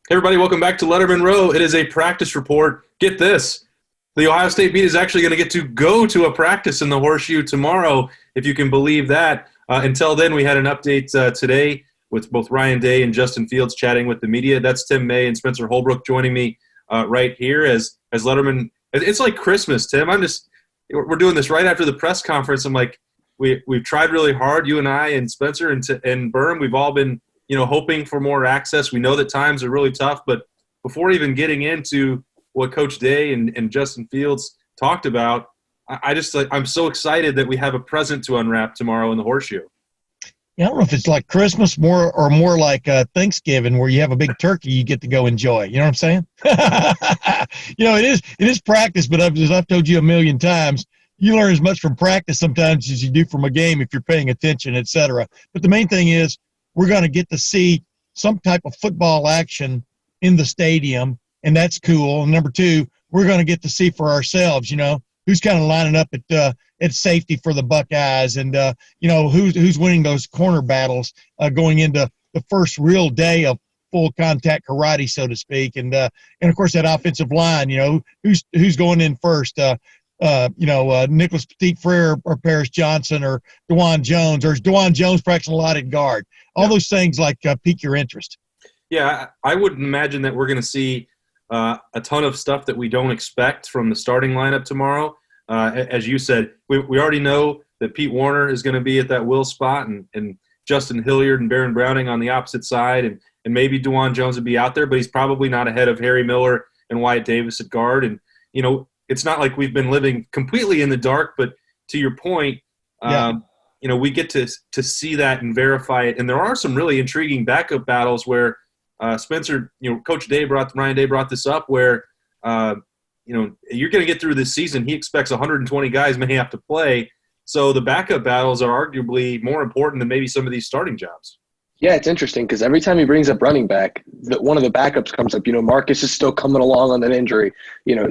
Hey everybody, welcome back to Lettermen Row. It is a practice report. Get this. The Ohio State beat is actually going to get to go to a practice in the Horseshoe tomorrow, if you can believe that. Until then, we had an update today with both Ryan Day and Justin Fields chatting with the media. That's Tim May and Spencer Holbrook joining me right here as Letterman. It's like Christmas, Tim. We're doing this right after the press conference. I'm like, we've tried really hard, you and I and Spencer and Berm. We've all been hoping for more access. We know that times are really tough, but before even getting into what Coach Day and Justin Fields talked about, I'm so excited that we have a present to unwrap tomorrow in the Horseshoe. Yeah, I don't know if it's like Christmas more like Thanksgiving, where you have a big turkey you get to go enjoy. You know what I'm saying? It is practice, but as I've told you a million times, you learn as much from practice sometimes as you do from a game if you're paying attention, et cetera. But the main thing is we're going to get to see some type of football action in the stadium, and that's cool. And number two, we're going to get to see for ourselves, who's kind of lining up at safety for the Buckeyes, and who's winning those corner battles going into the first real day of full contact karate, so to speak, and of course that offensive line, who's going in first, Nicholas Petit-Frere or Paris Johnson or DeJuan Jones, or is DeJuan Jones practicing a lot at guard? All those things pique your interest. Yeah, I would imagine that we're going to see a ton of stuff that we don't expect from the starting lineup tomorrow. As you said, we already know that Pete Warner is going to be at that will spot, and Justin Hilliard and Baron Browning on the opposite side, and maybe DeJuan Jones would be out there, but he's probably not ahead of Harry Miller and Wyatt Davis at guard. And, it's not like we've been living completely in the dark, but to your point, we get to see that and verify it. And there are some really intriguing backup battles where Spencer, Coach Ryan Day brought this up, where you're going to get through this season. He expects 120 guys may have to play. So the backup battles are arguably more important than maybe some of these starting jobs. Yeah, it's interesting because every time he brings up running back, one of the backups comes up. Marcus is still coming along on that injury.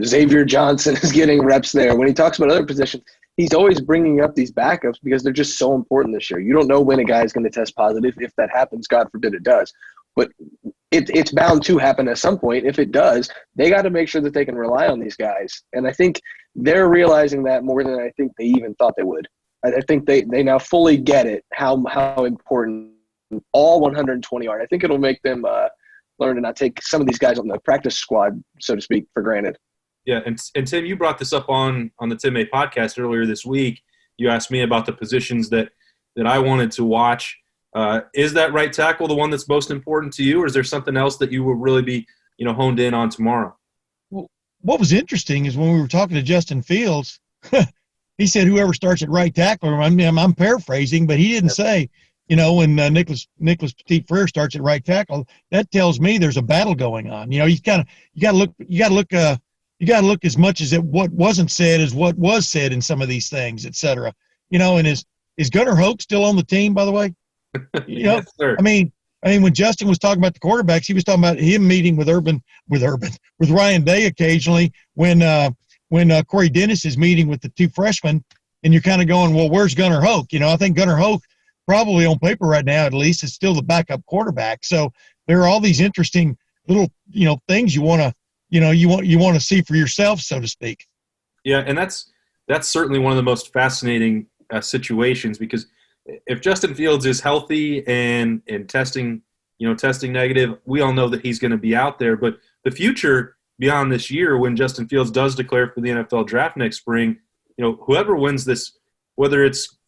Xavier Johnson is getting reps there. When he talks about other positions, he's always bringing up these backups because they're just so important this year. You don't know when a guy is going to test positive. If that happens, God forbid it does. But it's bound to happen at some point. If it does, they got to make sure that they can rely on these guys. And I think they're realizing that more than I think they even thought they would. I think they now fully get it, how important all 120 are. I think it'll make them learn to not take some of these guys on the practice squad, so to speak, for granted. Yeah, and Tim, you brought this up on the Tim May podcast earlier this week. You asked me about the positions that I wanted to watch. Is that right tackle the one that's most important to you, or is there something else that you will really be, honed in on tomorrow? Well, what was interesting is when we were talking to Justin Fields, he said whoever starts at right tackle. I'm paraphrasing, but he didn't say, when Nicholas Petit-Frere starts at right tackle. That tells me there's a battle going on. You got to look as much as what wasn't said as what was said in some of these things, et cetera. And is Gunnar Hoke still on the team, by the way? Yes, sir. I mean, when Justin was talking about the quarterbacks, he was talking about him meeting with Ryan Day occasionally. When Corey Dennis is meeting with the two freshmen, and you're kind of going, well, where's Gunnar Hoke? I think Gunnar Hoke, probably on paper right now at least, is still the backup quarterback. So there are all these interesting little things you want to see for yourself, so to speak. Yeah, and that's certainly one of the most fascinating situations, because if Justin Fields is healthy and testing negative, we all know that he's going to be out there. But the future beyond this year, when Justin Fields does declare for the NFL draft next spring, whoever wins this, whether it's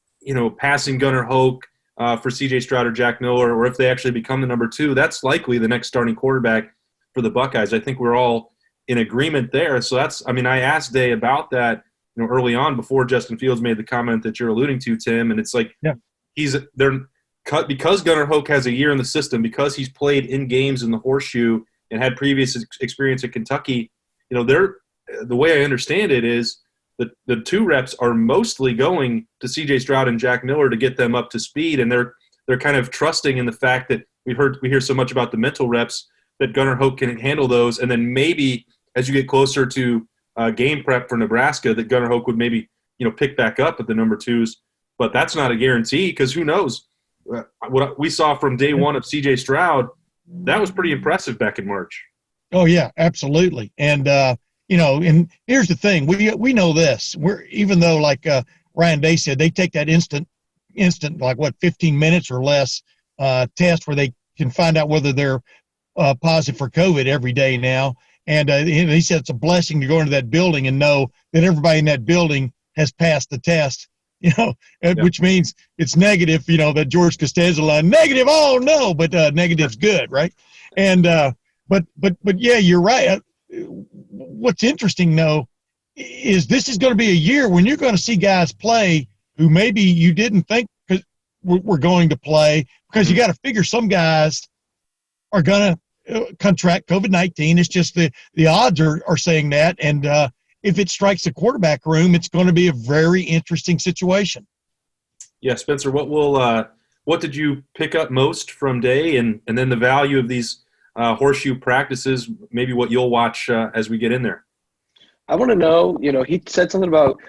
passing Gunnar Hoke for C.J. Stroud or Jack Miller, or if they actually become the number two, that's likely the next starting quarterback for the Buckeyes. I think we're all in agreement there. So I asked Day about that, early on before Justin Fields made the comment that you're alluding to, Tim, and it's like, yeah, because Gunnar Hoke has a year in the system, because he's played in games in the Horseshoe and had previous experience at Kentucky. The way I understand it is the two reps are mostly going to C.J. Stroud and Jack Miller to get them up to speed, and they're kind of trusting in the fact that we hear so much about the mental reps that Gunnar Hoke can handle those, and then maybe as you get closer to game prep for Nebraska, that Gunnar Hoke would maybe pick back up at the number twos. But that's not a guarantee, because who knows? What we saw from day one of C.J. Stroud, that was pretty impressive back in March. Oh yeah, absolutely. And and here's the thing: we know this. Even though, like Ryan Day said, they take that instant, like 15 minutes or less test where they can find out whether they're positive for COVID every day now. And he said it's a blessing to go into that building and know that everybody in that building has passed the test. Which means it's negative. That George Costanza line, negative. Oh no, but negative's good, right? And but yeah, you're right. What's interesting though is this is going to be a year when you're going to see guys play who maybe you didn't think were going to play, because you got to figure some guys are going to contract COVID-19. It's just the odds are saying that, and if it strikes the quarterback room, it's going to be a very interesting situation. Yeah, Spencer, what did you pick up most from Day, and then the value of these Horseshoe practices, maybe what you'll watch as we get in there? I want to know, he said something about,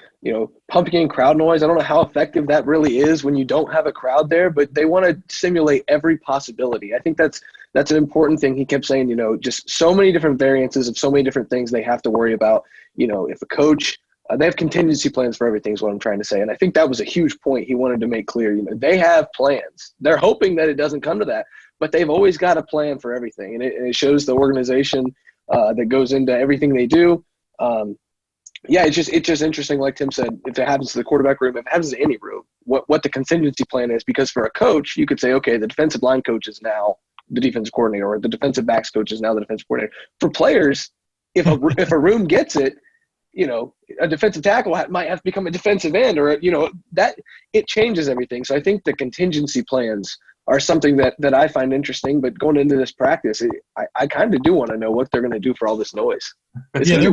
pumping in crowd noise. I don't know how effective that really is when you don't have a crowd there, but they want to simulate every possibility. I think that's an important thing. He kept saying, just so many different variances of so many different things they have to worry about. If a coach, they have contingency plans for everything is what I'm trying to say. And I think that was a huge point he wanted to make clear. They have plans. They're hoping that it doesn't come to that, but they've always got a plan for everything. And it shows the organization that goes into everything they do. It's just interesting. Like Tim said, if it happens to the quarterback room, if it happens to any room, what the contingency plan is, because for a coach, you could say, okay, the defensive line coach is now the defensive coordinator, or the defensive backs coach is now the defensive coordinator. For players, if a room gets it, a defensive tackle might have to become a defensive end, or, that it changes everything. So I think the contingency plans are something that I find interesting, but going into this practice, I kind of do want to know what they're going to do for all this noise. There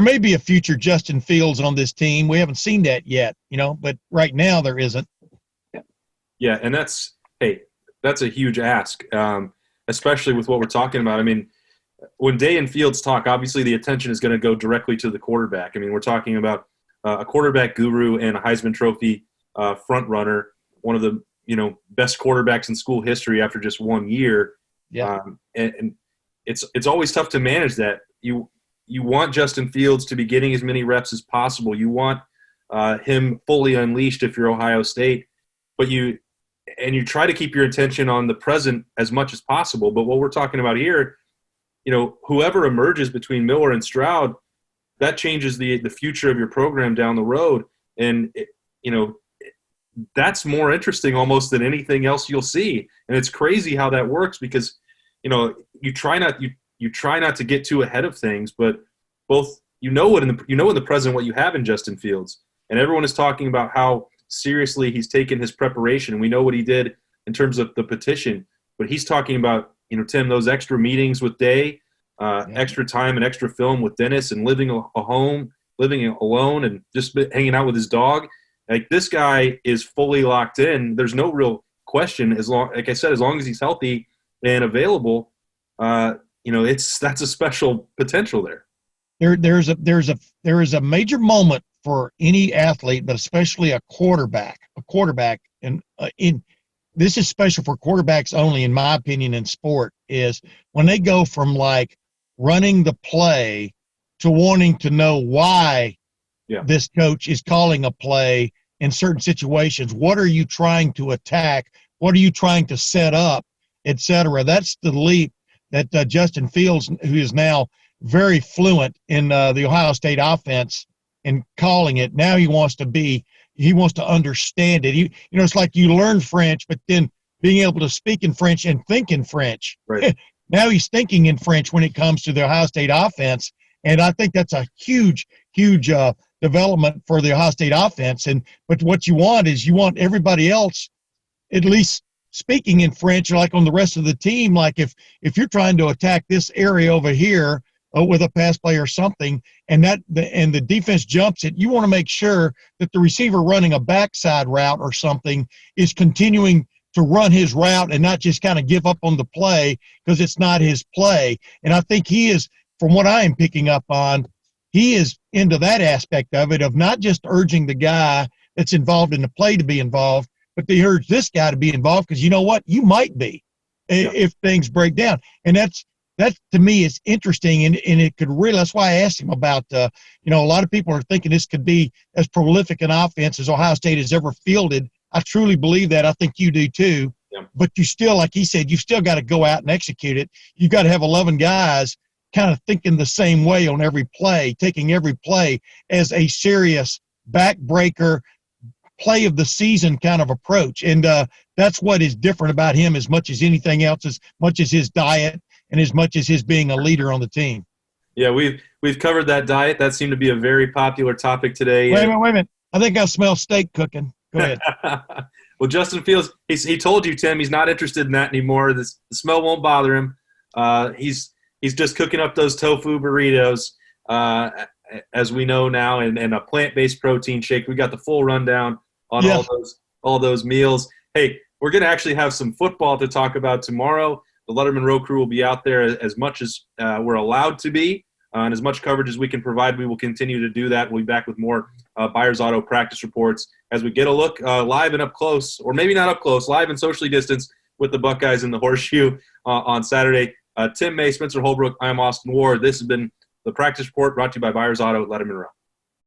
may be a future Justin Fields on this team. We haven't seen that yet, but right now there isn't. Yeah. And that's a huge ask, especially with what we're talking about. I mean, when Day and Fields talk, obviously the attention is going to go directly to the quarterback. I mean, we're talking about a quarterback guru and a Heisman Trophy front runner, one of the best quarterbacks in school history after just 1 year. Yeah. And it's always tough to manage that. You want Justin Fields to be getting as many reps as possible. You want him fully unleashed if you're Ohio State, but you try to keep your attention on the present as much as possible. But what we're talking about here, whoever emerges between Miller and Stroud, that changes the future of your program down the road. And that's more interesting almost than anything else you'll see. And it's crazy how that works, because you try not to get too ahead of things, but both in the present what you have in Justin Fields, and everyone is talking about how seriously he's taken his preparation. We know what he did in terms of the petition, but he's talking about Tim, those extra meetings with Day, extra time and extra film with Dennis, and living alone and just hanging out with his dog. Like, this guy is fully locked in. There's no real question, as long as he's healthy and available. That's a special potential there. There is a major moment for any athlete, but especially a quarterback, and this is special for quarterbacks only, in my opinion, in sport, is when they go from like running the play to wanting to know why this coach is calling a play in certain situations. What are you trying to attack? What are you trying to set up, et cetera? That's the leap that Justin Fields, who is now very fluent in the Ohio State offense and calling it, now he wants to understand it. It's like you learn French, but then being able to speak in French and think in French. Right. Now he's thinking in French when it comes to the Ohio State offense. And I think that's a huge development for the Ohio State offense. But what you want everybody else at least speaking in French, like on the rest of the team. Like if you're trying to attack this area over here with a pass play or something, and the defense jumps it, you want to make sure that the receiver running a backside route or something is continuing to run his route and not just kind of give up on the play because it's not his play. And I think he is, from what I am picking up on, he is into that aspect of it, of not just urging the guy that's involved in the play to be involved, but they urge this guy to be involved because you know what? You might be. if things break down. And that to me is interesting, and it could really, that's why I asked him about, a lot of people are thinking this could be as prolific an offense as Ohio State has ever fielded. I truly believe that. I think you do too. Yeah. But you still, like he said, you still got to go out and execute it. You've got to have 11 guys kind of thinking the same way on every play, taking every play as a serious backbreaker, play of the season kind of approach. And that's what is different about him as much as anything else, as much as his diet and as much as his being a leader on the team. Yeah, we've covered that diet. That seemed to be a very popular topic today. Wait a minute. I think I smell steak cooking. Go ahead. Well, Justin Fields, he told you, Tim, he's not interested in that anymore. The smell won't bother him. He's just cooking up those tofu burritos, as we know now, and a plant-based protein shake. We got the full rundown on all those meals. Hey, we're going to actually have some football to talk about tomorrow. The Lettermen Row crew will be out there as much as we're allowed to be, and as much coverage as we can provide. We will continue to do that. We'll be back with more Byers Auto practice reports as we get a look live and up close, or maybe not up close, live and socially distanced with the Buckeyes in the Horseshoe on Saturday. Tim, May, Spencer Holbrook, I'm Austin Ward. This has been the Practice Report brought to you by Byers Auto at Lettermen Row.